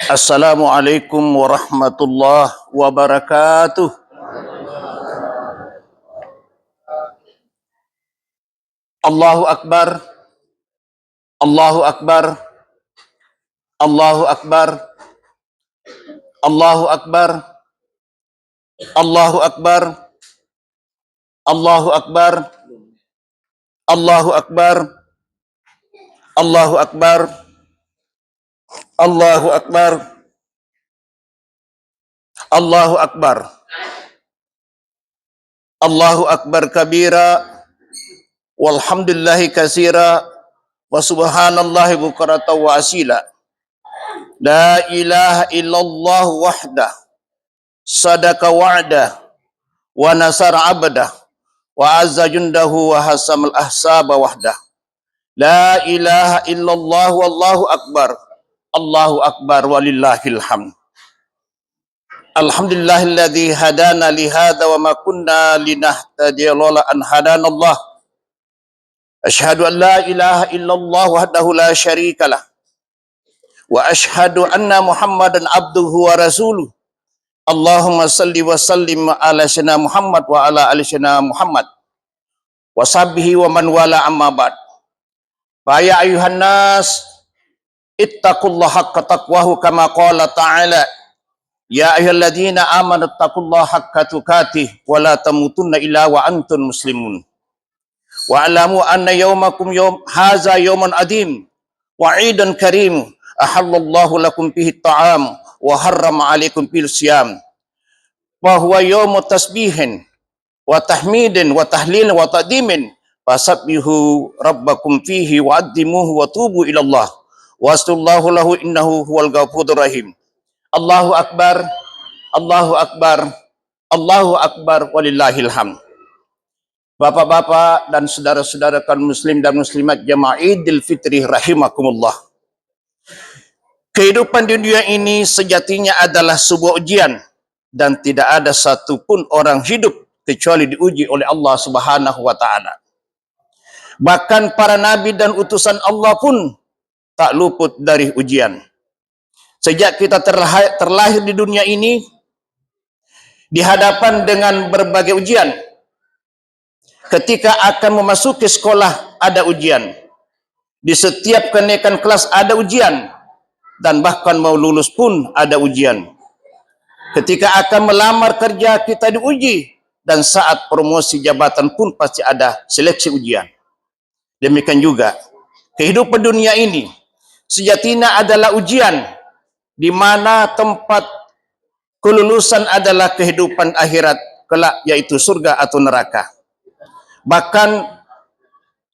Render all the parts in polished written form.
Assalamualaikum warahmatullahi wabarakatuh. Allahu Akbar. Allahu Akbar. Allahu Akbar. Allahu Akbar. Allahu Akbar. Allahu Akbar. Allahu Akbar. Allahu Akbar. Allahu Akbar. Allahu Akbar. Allahu Akbar kabira walhamdulillahi katsira wa subhanallahi bukratan wa asila. La ilaha illallah wahdah sadaka wa'dah wa nasara abdah wa azza jundahu wa hasamal ahsaba wahdah. La ilaha illallah wallahu akbar. Allahu akbar walillahil hamd. Alhamdulillahilladzi hadana li hadza wa ma kunna linahtadiya laula an hadanallah. Asyhadu an la ilaha illallah wahdahu la syarikalah. Wa asyhadu anna Muhammadan abduhu wa rasuluh. Allahumma salli wa sallim ala sayyidina Muhammad wa ala ali sayyidina Muhammad wa sahbihi wa man wala amma ba'd. Fa ya ayuhan nas ittaqullaha haqqa taqwahu kama qala ta'ala. Ya ayyuhalladzina amanu taqullaha haqqa tuqatih wa la tamutunna illa wa antum muslimun. Wa alamu anna yawmakum hadza yawmun adim wa 'idun karim ahallallahu lakum fihi ta'am wa harrama 'alaikum fil siyam. Wa huwa yawmu tasbihin wa tahmidin wa tahlilin wa taqdimin fasabbihu rabbakum fihi wa addimuhu wa tubu ila Allah wastallahu lahu innahu huwal ghafurur rahim. Allahu Akbar, Allahu Akbar, Allahu Akbar, walillahil hamd. Bapak-bapak dan saudara-saudara kaum muslim dan muslimat jamaah Idul Fitri rahimakumullah. Kehidupan di dunia ini sejatinya adalah sebuah ujian dan tidak ada satupun orang hidup kecuali diuji oleh Allah Subhanahu wa taala. Bahkan para nabi dan utusan Allah pun tak luput dari ujian. Sejak kita terlahir di dunia ini, dihadapan dengan berbagai ujian. Ketika akan memasuki sekolah, ada ujian. Di setiap kenaikan kelas ada ujian. Dan bahkan mau lulus pun ada ujian. Ketika akan melamar kerja, kita diuji. Dan saat promosi jabatan pun pasti ada seleksi ujian. Demikian juga, kehidupan dunia ini, sejatinya adalah ujian. Di mana tempat kelulusan adalah kehidupan akhirat kelak, yaitu surga atau neraka. Bahkan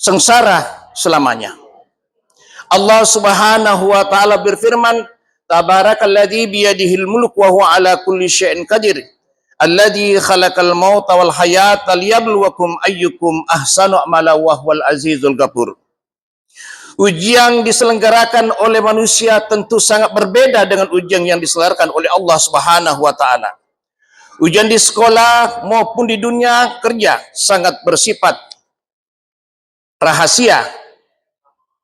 sengsara selamanya. Allah Subhanahu wa taala berfirman, Tabarakalladzi biyadihil mulk wa huwa ala kulli syai'in qadir. Alladzi khalaqal mauta wal hayata liyabluwakum ayyukum ahsanu amala wa huwal azizul ghafur. Ujian diselenggarakan oleh manusia tentu sangat berbeda dengan ujian yang diselenggarakan oleh Allah Subhanahu wa taala. Ujian di sekolah maupun di dunia kerja sangat bersifat rahasia.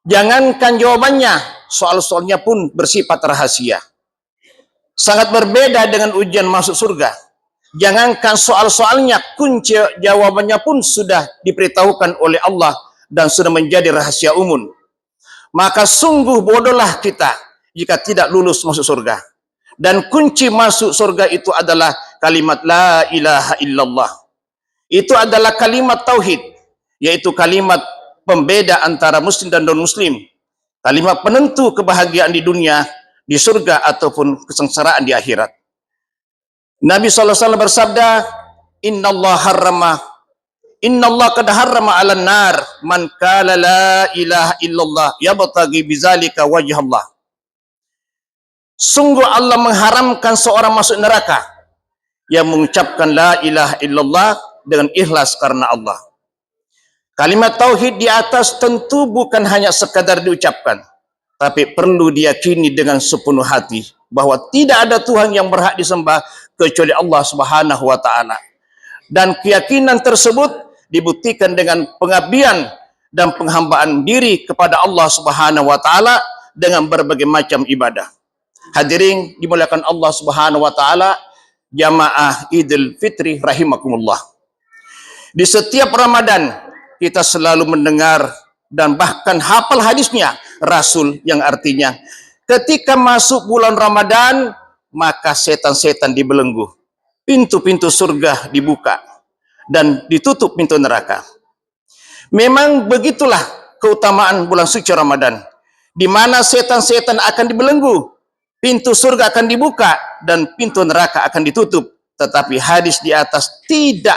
Jangankan jawabannya, soal-soalnya pun bersifat rahasia. Sangat berbeda dengan ujian masuk surga. Jangankan soal-soalnya, kunci jawabannya pun sudah diberitahukan oleh Allah dan sudah menjadi rahasia umum. Maka sungguh bodohlah kita jika tidak lulus masuk surga. Dan kunci masuk surga itu adalah kalimat la ilaha illallah. Itu adalah kalimat tauhid, yaitu kalimat pembeda antara muslim dan non-muslim. Kalimat penentu kebahagiaan di dunia, di surga ataupun kesengsaraan di akhirat. Nabi SAW bersabda, Innallah qad harrama 'alan nar man qala la ilaha illallah yabtaghi bizalika wajhallah. Sungguh Allah mengharamkan seorang masuk neraka yang mengucapkan la ilaha illallah dengan ikhlas karena Allah. Kalimat tauhid di atas tentu bukan hanya sekadar diucapkan, tapi perlu diyakini dengan sepenuh hati bahwa tidak ada Tuhan yang berhak disembah kecuali Allah Subhanahu wa taala. Dan keyakinan tersebut dibuktikan dengan pengabdian dan penghambaan diri kepada Allah Subhanahu wa taala dengan berbagai macam ibadah. Hadirin dimuliakan Allah Subhanahu wa taala, jamaah Idul Fitri rahimakumullah. Di setiap Ramadan kita selalu mendengar dan bahkan hafal hadisnya Rasul yang artinya ketika masuk bulan Ramadan maka setan-setan dibelenggu, pintu-pintu surga dibuka dan ditutup pintu neraka. Memang begitulah keutamaan bulan suci Ramadan, di mana setan-setan akan dibelenggu, pintu surga akan dibuka dan pintu neraka akan ditutup. Tetapi hadis di atas tidak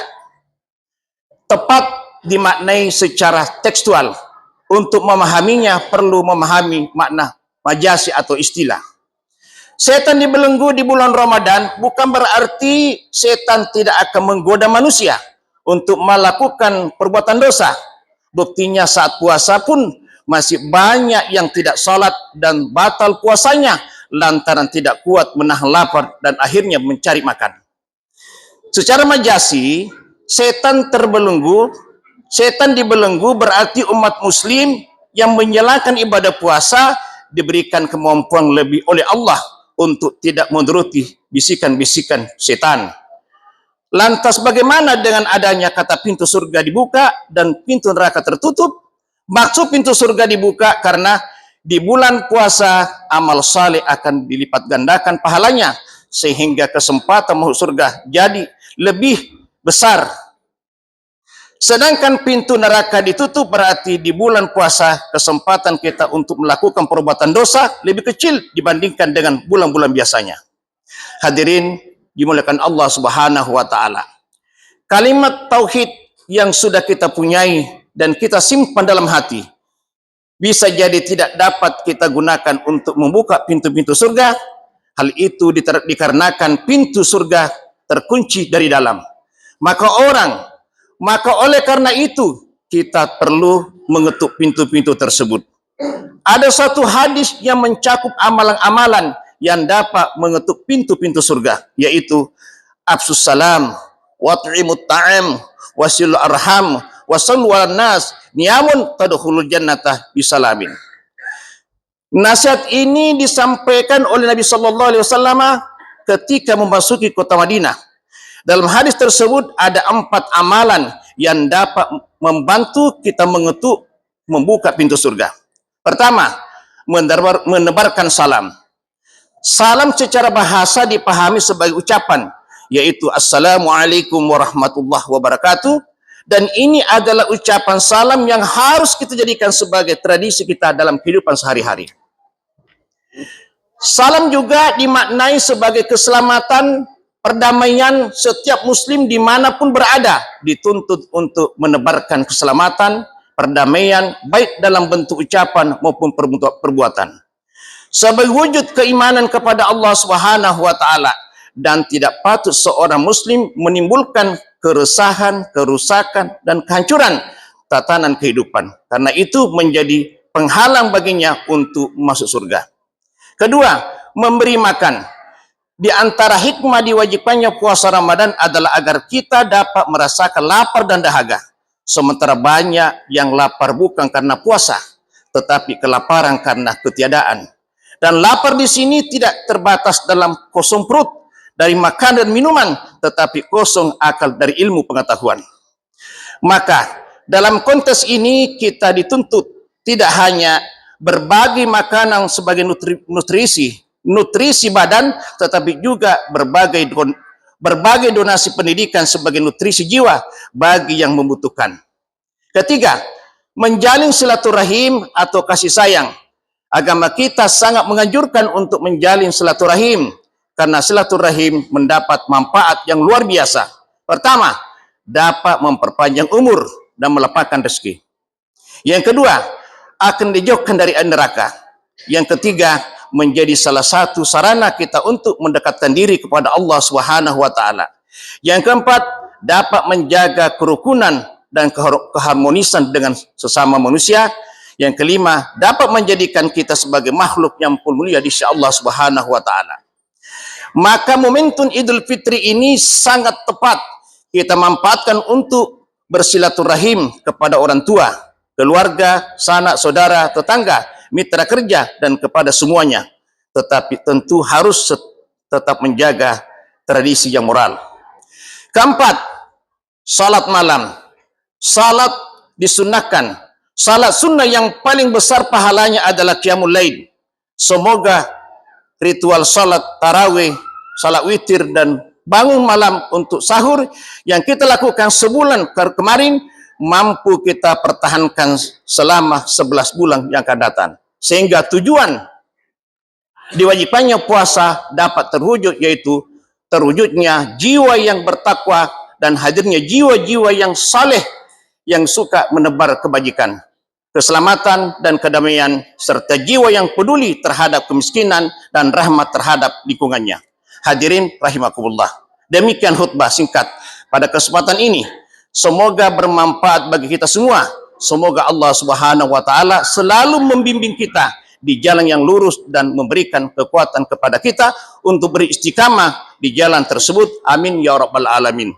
tepat dimaknai secara tekstual. Untuk memahaminya perlu memahami makna majasi atau istilah. Setan dibelenggu di bulan Ramadan bukan berarti setan tidak akan menggoda manusia untuk melakukan perbuatan dosa. Buktinya saat puasa pun masih banyak yang tidak salat dan batal puasanya lantaran tidak kuat menahan lapar dan akhirnya mencari makan. Secara majasi, setan dibelenggu berarti umat muslim yang menjalankan ibadah puasa diberikan kemampuan lebih oleh Allah untuk tidak menuruti bisikan-bisikan setan. Lantas bagaimana dengan adanya kata pintu surga dibuka dan pintu neraka tertutup? Maksud pintu surga dibuka karena di bulan puasa amal saleh akan dilipat gandakan pahalanya sehingga kesempatan masuk surga jadi lebih besar. Sedangkan pintu neraka ditutup berarti di bulan puasa kesempatan kita untuk melakukan perbuatan dosa lebih kecil dibandingkan dengan bulan-bulan biasanya. Hadirin dimuliakan Allah Subhanahu wa taala. Kalimat tauhid yang sudah kita punyai dan kita simpan dalam hati bisa jadi tidak dapat kita gunakan untuk membuka pintu-pintu surga. Hal itu dikarenakan pintu surga terkunci dari dalam. Maka oleh karena itu kita perlu mengetuk pintu-pintu tersebut. Ada satu hadis yang mencakup amalan-amalan yang dapat mengetuk pintu-pintu surga, yaitu afsus salam, wat'imut ta'am, wasilul arham, wasallu ala nas, niyamun tadkhulul jannata bisalamin. Nasihat ini disampaikan oleh Nabi sallallahu alaihi wasallam ketika memasuki kota Madinah. Dalam hadis tersebut ada 4 amalan yang dapat membantu kita mengetuk membuka pintu surga. Pertama, menebarkan salam. Salam secara bahasa dipahami sebagai ucapan, yaitu Assalamualaikum warahmatullahi wabarakatuh. Dan ini adalah ucapan salam yang harus kita jadikan sebagai tradisi kita dalam kehidupan sehari-hari. Salam juga dimaknai sebagai keselamatan, perdamaian. Setiap muslim dimanapun berada dituntut untuk menebarkan keselamatan, perdamaian, baik dalam bentuk ucapan maupun perbuatan. Sebagai wujud keimanan kepada Allah Subhanahu wa taala, dan tidak patut seorang muslim menimbulkan keresahan, kerusakan dan kehancuran tatanan kehidupan, karena itu menjadi penghalang baginya untuk masuk surga. Kedua, memberi makan. Di antara hikmah diwajibkannya puasa Ramadan adalah agar kita dapat merasakan lapar dan dahaga. Sementara banyak yang lapar bukan karena puasa, tetapi kelaparan karena ketiadaan. Dan lapar di sini tidak terbatas dalam kosong perut dari makan dan minuman, tetapi kosong akal dari ilmu pengetahuan. Maka dalam konteks ini kita dituntut tidak hanya berbagi makanan sebagai nutrisi badan, tetapi juga berbagai donasi pendidikan sebagai nutrisi jiwa bagi yang membutuhkan. Ketiga, menjalin silaturahim atau kasih sayang. Agama kita sangat menganjurkan untuk menjalin silaturahim karena silaturahim mendapat manfaat yang luar biasa. Pertama, dapat memperpanjang umur dan melapangkan rezeki. Yang kedua, akan dijauhkan dari neraka. Yang ketiga, menjadi salah satu sarana kita untuk mendekatkan diri kepada Allah Subhanahu wa taala. Yang keempat, dapat menjaga kerukunan dan keharmonisan dengan sesama manusia. Yang kelima, dapat menjadikan kita sebagai makhluk yang mulia di sisi Allah Subhanahu wa taala. Maka momentum Idul Fitri ini sangat tepat kita manfaatkan untuk bersilaturahim kepada orang tua, keluarga, sanak saudara, tetangga, mitra kerja, dan kepada semuanya. tetapi tentu harus tetap menjaga tradisi yang moral. Keempat, salat malam. Salat disunahkan. Salat sunnah yang paling besar pahalanya adalah qiyamul lail. Semoga ritual salat tarawih, salat witir, dan bangun malam untuk sahur yang kita lakukan sebulan kemarin mampu kita pertahankan selama 11 bulan yang akan datang. Sehingga tujuan diwajibannya puasa dapat terwujud, yaitu terwujudnya jiwa yang bertakwa dan hadirnya jiwa-jiwa yang saleh yang suka menebar kebajikan, keselamatan dan kedamaian, serta jiwa yang peduli terhadap kemiskinan dan rahmat terhadap lingkungannya. Hadirin rahimakumullah. Demikian khutbah singkat pada kesempatan ini. Semoga bermanfaat bagi kita semua. Semoga Allah Subhanahu wa taala selalu membimbing kita di jalan yang lurus dan memberikan kekuatan kepada kita untuk beristiqamah di jalan tersebut. Amin ya rabbal alamin.